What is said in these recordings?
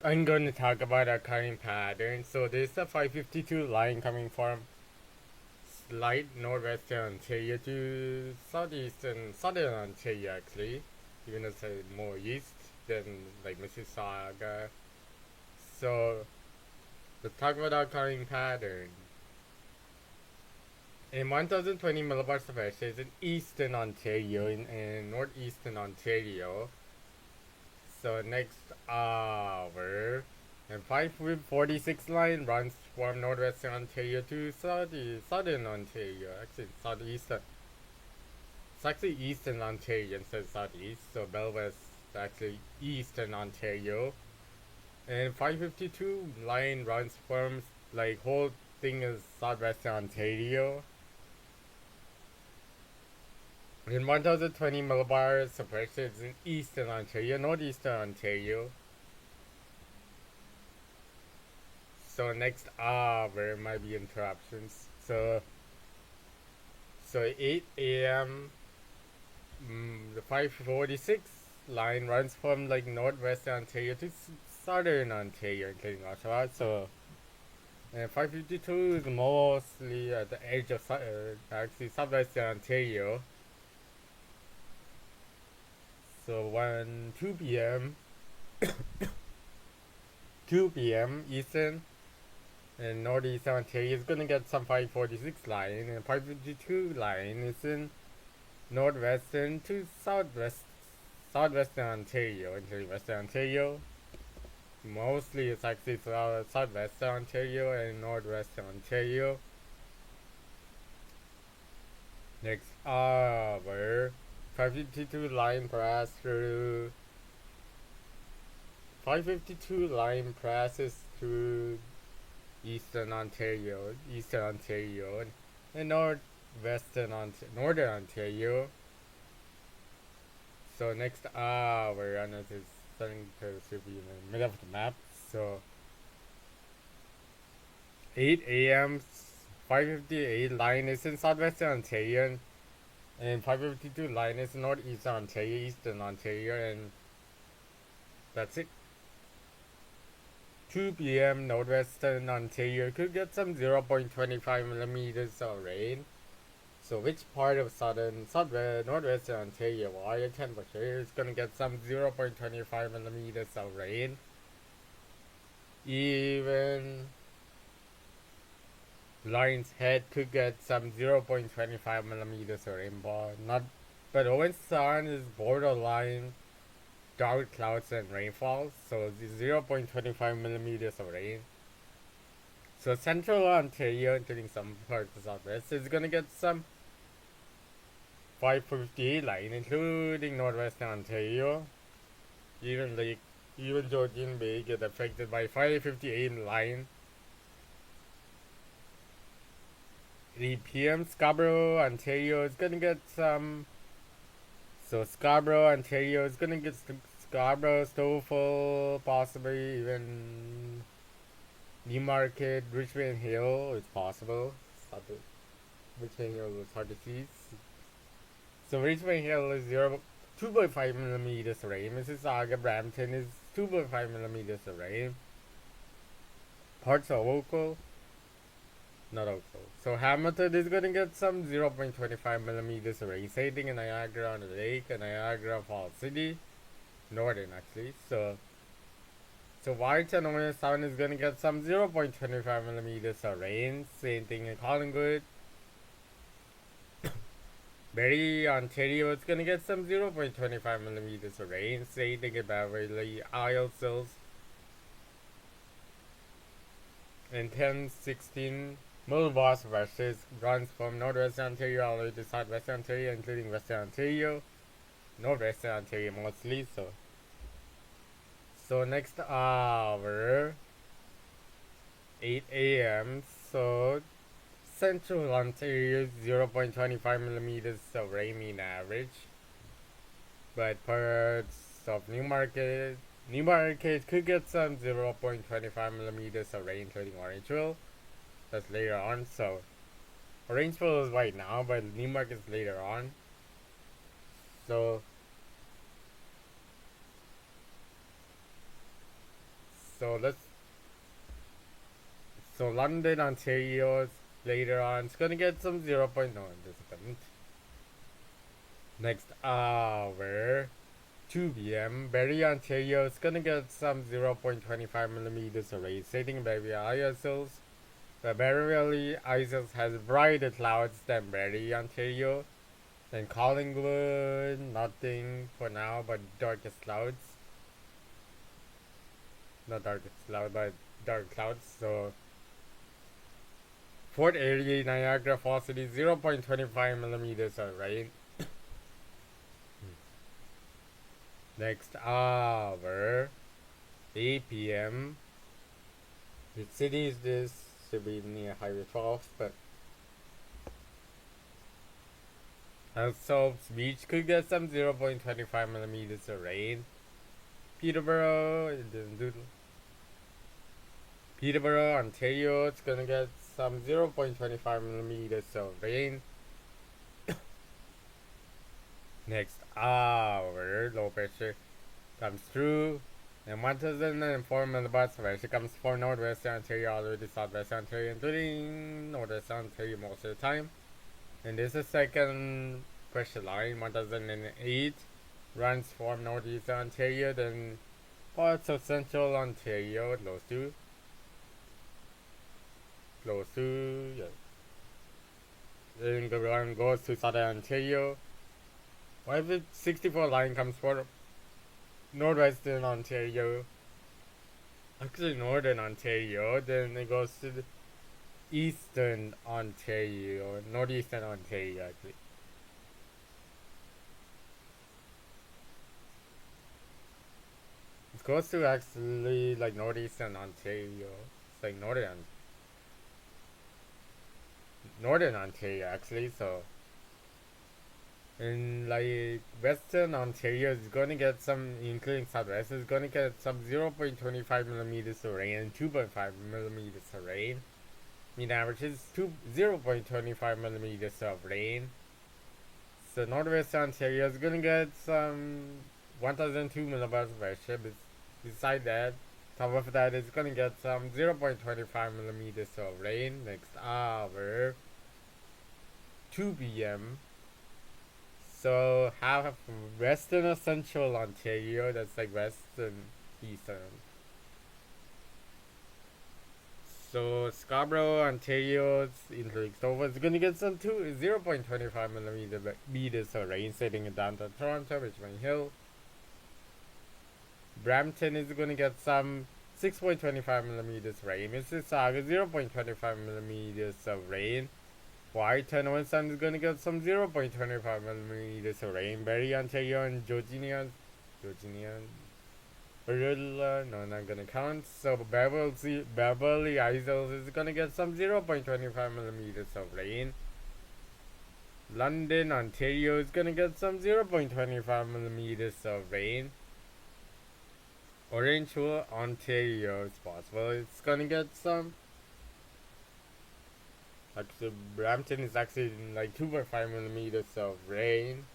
I'm going to talk about our current pattern. So there's a 552 line coming from slight northwestern Ontario to southern Ontario actually, even though it's more east than like Mississauga. So let's talk about our current pattern. In 1020 millibars of pressure is in eastern Ontario, in northeastern Ontario. So next hour, and 546 line runs from northwestern Ontario to southern Ontario. Actually, southeastern. It's actually eastern Ontario instead of southeast. So Belfast is actually eastern Ontario. And 552 line runs from like whole thing is southwestern Ontario. In 1020 millibars, suppression is in eastern Ontario, northeastern Ontario. So next there might be interruptions. So 8 a.m. The 546 line runs from like northwestern Ontario to southern Ontario, including Oshawa. So and 552 is mostly at the edge of actually southwestern Ontario. So 2 p.m. 2 p.m. Eastern and northeast Ontario is gonna get some 546 line, and 552 line is in northwestern to southwestern Ontario, including western Ontario. Mostly it's actually southwestern Ontario and northwestern Ontario. Next hour, 552 line pass through 552 line passes through eastern Ontario, and northern Ontario. So next hour, and it is starting to should be in the middle of the map. So 8 a.m. 558 line is in southwestern Ontario, and 552 line is northeastern Ontario, eastern Ontario, and that's it. 2 p.m. northwestern Ontario could get some 0.25 millimeters of rain. So which part of northwestern Ontario, higher temperature, is going to get some 0.25 millimeters of rain? Even Lawrence Head could get some 0.25 millimeters of rainfall. But Owen Sound is borderline dark clouds and rainfall, so 0.25 millimeters of rain. So central Ontario, including some parts of southwest, is going to get some 558 line, including northwestern Ontario. Even Georgian Bay get affected by 558 line. 3 p.m. Scarborough, Ontario is gonna get some. So Scarborough, Ontario is gonna get Scarborough, Stouffville, possibly even Newmarket, Richmond Hill. It's possible. Richmond Hill is hard to see. So Richmond Hill is 2.5 millimeters of rain. Mississauga, Brampton is 2.5 millimeters of rain. Parts of Oakville, not Oakville. So Hamilton is going to get some 0.25 millimeters of rain. Same thing in Niagara on the Lake and Niagara Falls City, northern actually. So Warrington Owen Sound is going to get some 0.25 millimeters of rain. Same thing in Collingwood. Barrie, Ontario is going to get some 0.25 millimeters of rain. Same thing in Beverly, Isles, and 1016 millibars versus runs from northwestern Ontario all the way to southwestern Ontario, including western Ontario, northwestern Ontario mostly. So next hour, 8 a.m. So central Ontario 0.25 millimeters of rain mean average, but parts of Newmarket could get some 0.25 millimeters of rain, including Orangeville. That's later on. So Orangeville is right now, but Newmarket is later on. So So London, Ontario, later on, it's gonna get some 0. No, it doesn't. Next hour, 2 p.m. Barrie, Ontario, is gonna get some 0.25 millimeters of rain, setting Barrie Isles. The Barrie Isles has brighter clouds than Barrie, Ontario. Then Collingwood, nothing for now, but darkest clouds. Not darkest cloud, but dark clouds. So Fort Erie, Niagara Falls City, 0.25 millimeters of rain. Next hour, 8 p.m. The city is this, should be near Highway 12, but Soaps Beach could get some 0.25 millimeters of rain. Peterborough, it didn't do. Peterborough, Ontario, it's gonna get some 0.25 millimeters of rain. Next hour, low pressure comes through, and 1004 millibars of pressure comes for northwestern Ontario all the way to southwestern Ontario, including northwestern Ontario most of the time. And this is second pressure line, 1008, runs from northeastern Ontario, then parts of central Ontario, close to, yeah. Then the run goes to southern Ontario. While the 64 line comes for northwestern Ontario, actually northern Ontario, then it goes to the eastern Ontario, northeastern Ontario actually. It goes to actually like northeastern Ontario. It's like northern Ontario actually, so in like western Ontario is gonna get some, including southwest, is gonna get some 0.25 millimeters of rain and 2.5 millimeters of rain. Mean average is 0.25 millimeters of rain. So northwest Ontario is gonna get some 1002 millibars of pressure. Beside that, top of that is gonna get some 0.25 millimeters of rain. Next hour, 2 p.m. So half western or central Ontario, that's like western, eastern. So Scarborough, Ontario, including Stover, is going to get some 0.25 millimeters of rain, setting it down to Toronto, Richmond Hill. Brampton is going to get some 6.25 millimeters rain. Mississauga, 0.25 millimeters of rain. Whiteton, Winston is going to get some 0.25 millimeters of rain. Barrie, Ontario, and Georginia, no, not gonna count. So Beverly Isles is gonna get some 0.25 millimeters of rain. London, Ontario is gonna get some 0.25 millimeters of rain. Orangeville, Ontario is possible. It's gonna get some. Actually, Brampton is actually like 2.5 millimeters of rain.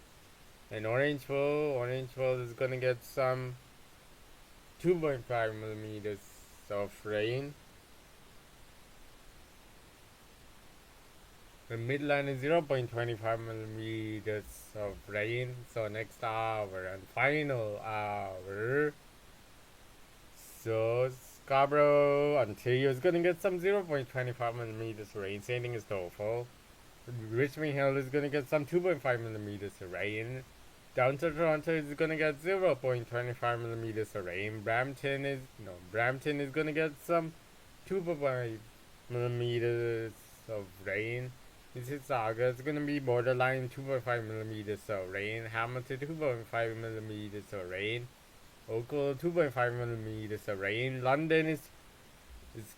And Orangeville is gonna get some 2.5 millimeters of rain. The Midland is 0.25 millimeters of rain. So next hour and final hour. So Scarborough, Ontario is gonna get some 0.25 millimeters of rain. Same thing as Toefl. Richmond Hill is gonna get some 2.5 millimeters of rain. Down to Toronto is gonna get 0.25 millimeters of rain. Brampton is gonna get some 2.5 millimeters of rain. Mississauga is gonna be borderline 2.5 millimeters of rain. Hamilton 2.5 millimeters of rain. Oakville 2.5 millimeters of rain. London is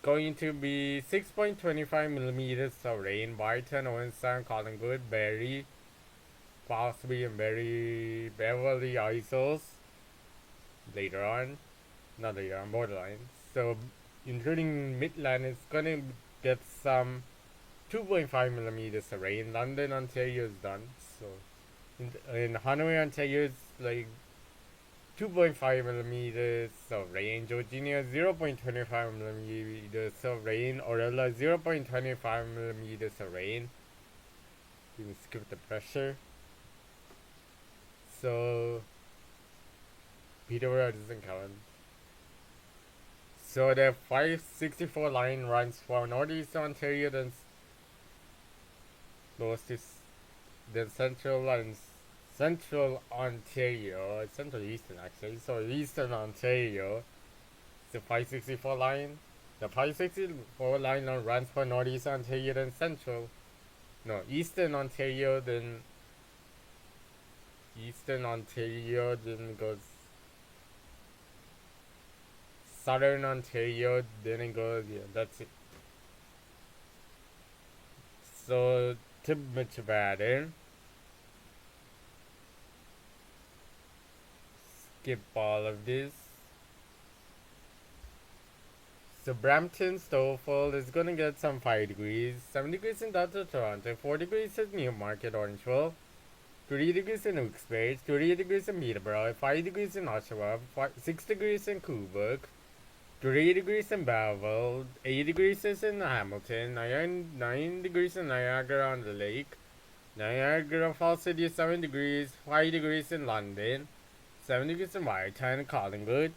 going to be 6.25 millimeters of rain. Brighton, Owenstown, Collingwood, Barrie, possibly in Beverly Isles later on, not later on, borderline. So including Midland is gonna get some 2.5 millimeters of rain. London, Ontario is done. So in Hanoi, Ontario is like 2.5 millimeters of rain. Georgina 0.25 millimeters of rain. Orella 0.25 millimeters of rain. You can skip the pressure. So Peterborough doesn't count. So the 564 line runs from northeast Ontario, then close to then central and central Ontario, central eastern actually. So eastern Ontario, the 564 line. The 564 line now runs from northeast Ontario, then central. No, eastern Ontario, then eastern Ontario, then goes southern Ontario, then it goes, yeah, that's it. So, too much about it. Skip all of this. So, Brampton, Stouffville is gonna get some 5 degrees, 7 degrees in Downtown Toronto, 4 degrees in Newmarket, Orangeville, 3 degrees in Uxbridge, 3 degrees in Peterborough, 5 degrees in Oshawa, 6 degrees in Cobourg, 3 degrees in Belleville, 8 degrees in Hamilton, 9 degrees in Niagara on the Lake, Niagara Falls City 7 degrees, 5 degrees in London, 7 degrees in Whitehaven, Collingwood.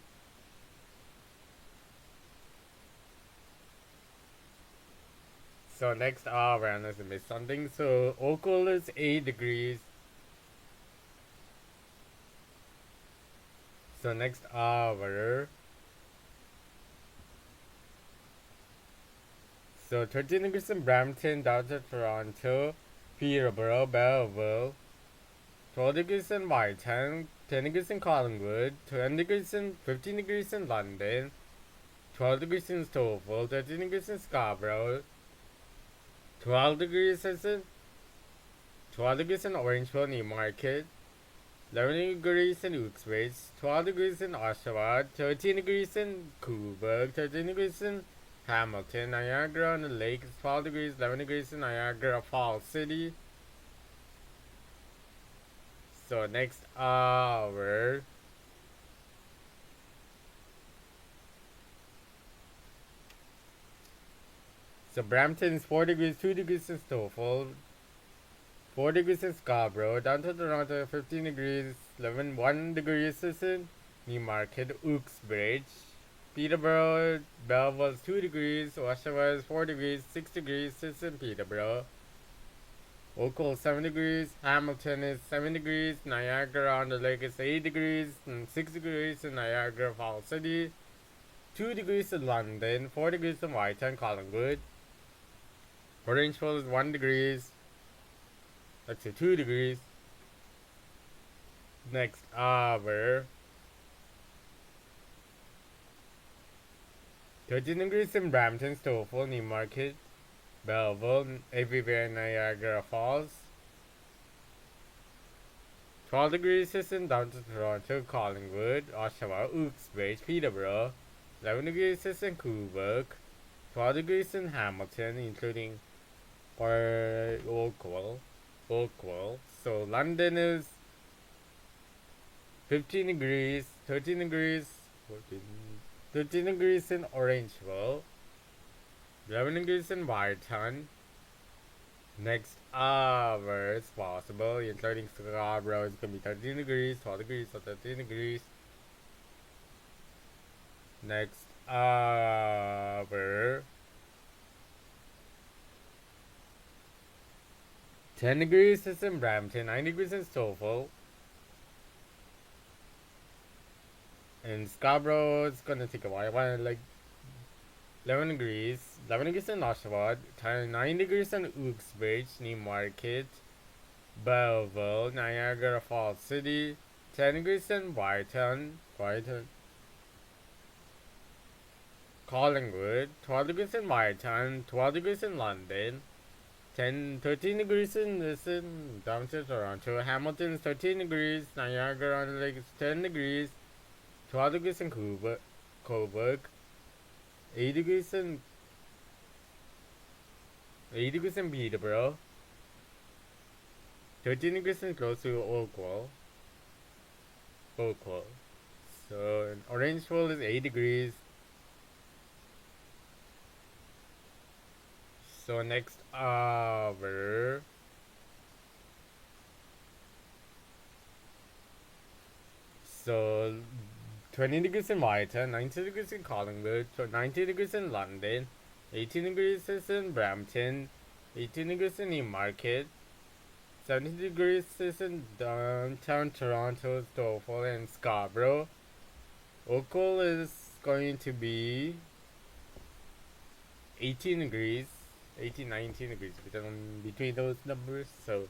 So next hour, unless I missed something. So Oakville is 8 degrees. So next hour. So 13 degrees in Brampton, down to Toronto, Peterborough, Belleville, 12 degrees in Whitehaven, 10 degrees in Collingwood, 15 degrees in London, 12 degrees in Stouffville, 13 degrees in Scarborough, 12 degrees in 12 degrees in Orangeville, Newmarket, 11 degrees in Uxbridge, 12 degrees in Oshawa, 13 degrees in Cobourg, 13 degrees in Hamilton, Niagara on the Lake, 12 degrees, 11 degrees in Niagara Falls City. So next hour. So Brampton is 4 degrees, 2 degrees in Stouffville, 4 degrees in Scarborough, down to Toronto 15 degrees, 1 degrees is in Newmarket, Uxbridge, Peterborough, Belleville is 2 degrees, Oshawa is 4 degrees, 6 degrees is in Peterborough, Oakville 7 degrees, Hamilton is 7 degrees, Niagara on the Lake is 8 degrees, and 6 degrees in Niagara Falls City, 2 degrees in London, 4 degrees in Whitehaven, Collingwood, Orangeville is 1 degrees, let's say 2 degrees. Next hour. 13 degrees in Brampton, Stouffville, Newmarket, Belleville, everywhere in Niagara Falls. 12 degrees is in downtown Toronto, Collingwood, Oshawa, Uxbridge, Peterborough. 11 degrees is in Cobourg. 12 degrees in Hamilton, including Oakville. So London is 15 degrees, 13 degrees, 13 degrees in Orangeville, 11 degrees in Whitehaven. Next hour is possible, including Scarborough, it's going to be 13 degrees, 12 degrees, or 13 degrees. Next hour, 10 degrees is in Brampton, 9 degrees in Stouffville. And Scarborough is gonna take a while, like 11 degrees in Oshawa, 9 degrees in Uxbridge, Newmarket, Belleville, Niagara Falls City, 10 degrees in Whitehaven, Collingwood, 12 degrees in Whitehaven, 12 degrees in London, 13 degrees in downtown Toronto, Hamilton is 13 degrees, Niagara on the Lake is 10 degrees, 12 degrees in Cobourg, 8 degrees in Peterborough, 13 degrees in close to Oakville. So Orangeville is 8 degrees. So next hour. So 20 degrees in Whitehaven, 90 degrees in Collingwood, 90 degrees in London, 18 degrees is in Brampton, 18 degrees in Newmarket, 70 degrees is in downtown Toronto, Stoffel, and Scarborough. Oakville is going to be 18 degrees, 18, 19 degrees between those numbers. So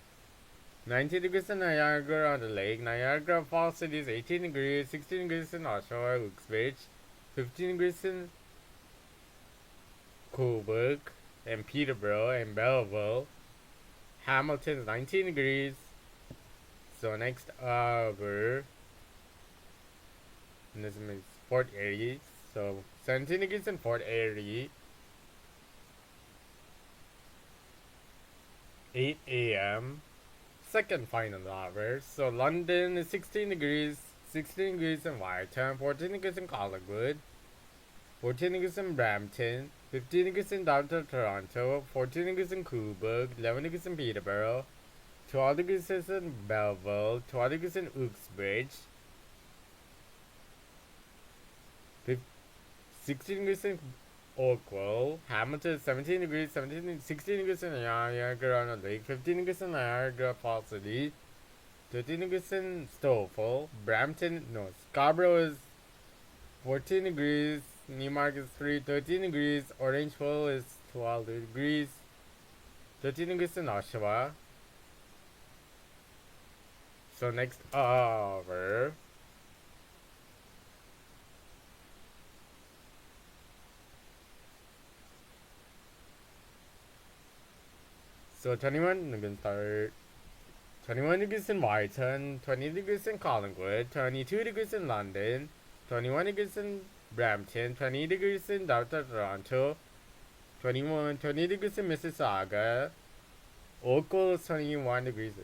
90 degrees in Niagara on the lake. Niagara Falls City is 18 degrees, 16 degrees in Oshawa, Uxbridge, 15 degrees in Cobourg, and Peterborough, and Belleville. Hamilton is 19 degrees. So next hour, and this is Fort Erie. So 17 degrees in Fort Erie, 8 a.m. Second final hour. So London is 16 degrees, 16 degrees in Whitehaven, 14 degrees in Collingwood, 14 degrees in Brampton, 15 degrees in downtown Toronto, 14 degrees in Cobourg, 11 degrees in Peterborough, 12 degrees in Belleville, 12 degrees in Uxbridge, 16 degrees in Oakville, Hamilton 17 degrees, 16 degrees in Niagara on the Lake, 15 degrees in Niagara Falls City, 13 degrees in Stoffel, Scarborough is 14 degrees, Newmarket is 13 degrees, Orangeville is 12 degrees, 13 degrees in Oshawa. So next hour. So 21, I'm gonna start. 21 degrees in Whitehaven, 20 degrees in Collingwood, 22 degrees in London, 21 degrees in Brampton, 20 degrees in downtown Toronto, 20 degrees in Mississauga, Oakville is 21 degrees,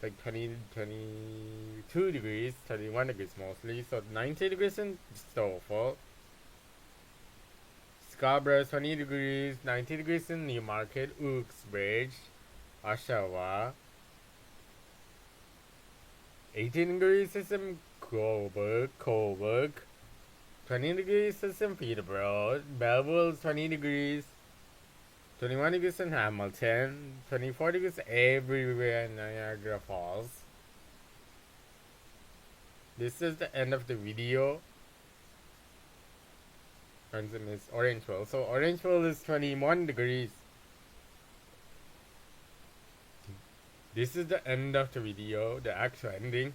like 22 degrees, 21 degrees mostly, so 90 degrees in Stoffel, Scarborough is 20 degrees, 90 degrees in Newmarket, Uxbridge, Oshawa, 18 degrees is in Cobourg, 20 degrees is in Peterborough, Belleville is 20 degrees, 21 degrees in Hamilton, 24 degrees everywhere in Niagara Falls. This is the end of the video. Friends, and it's Orangeville. So Orangeville is 21 degrees. This is the end of the video, the actual ending.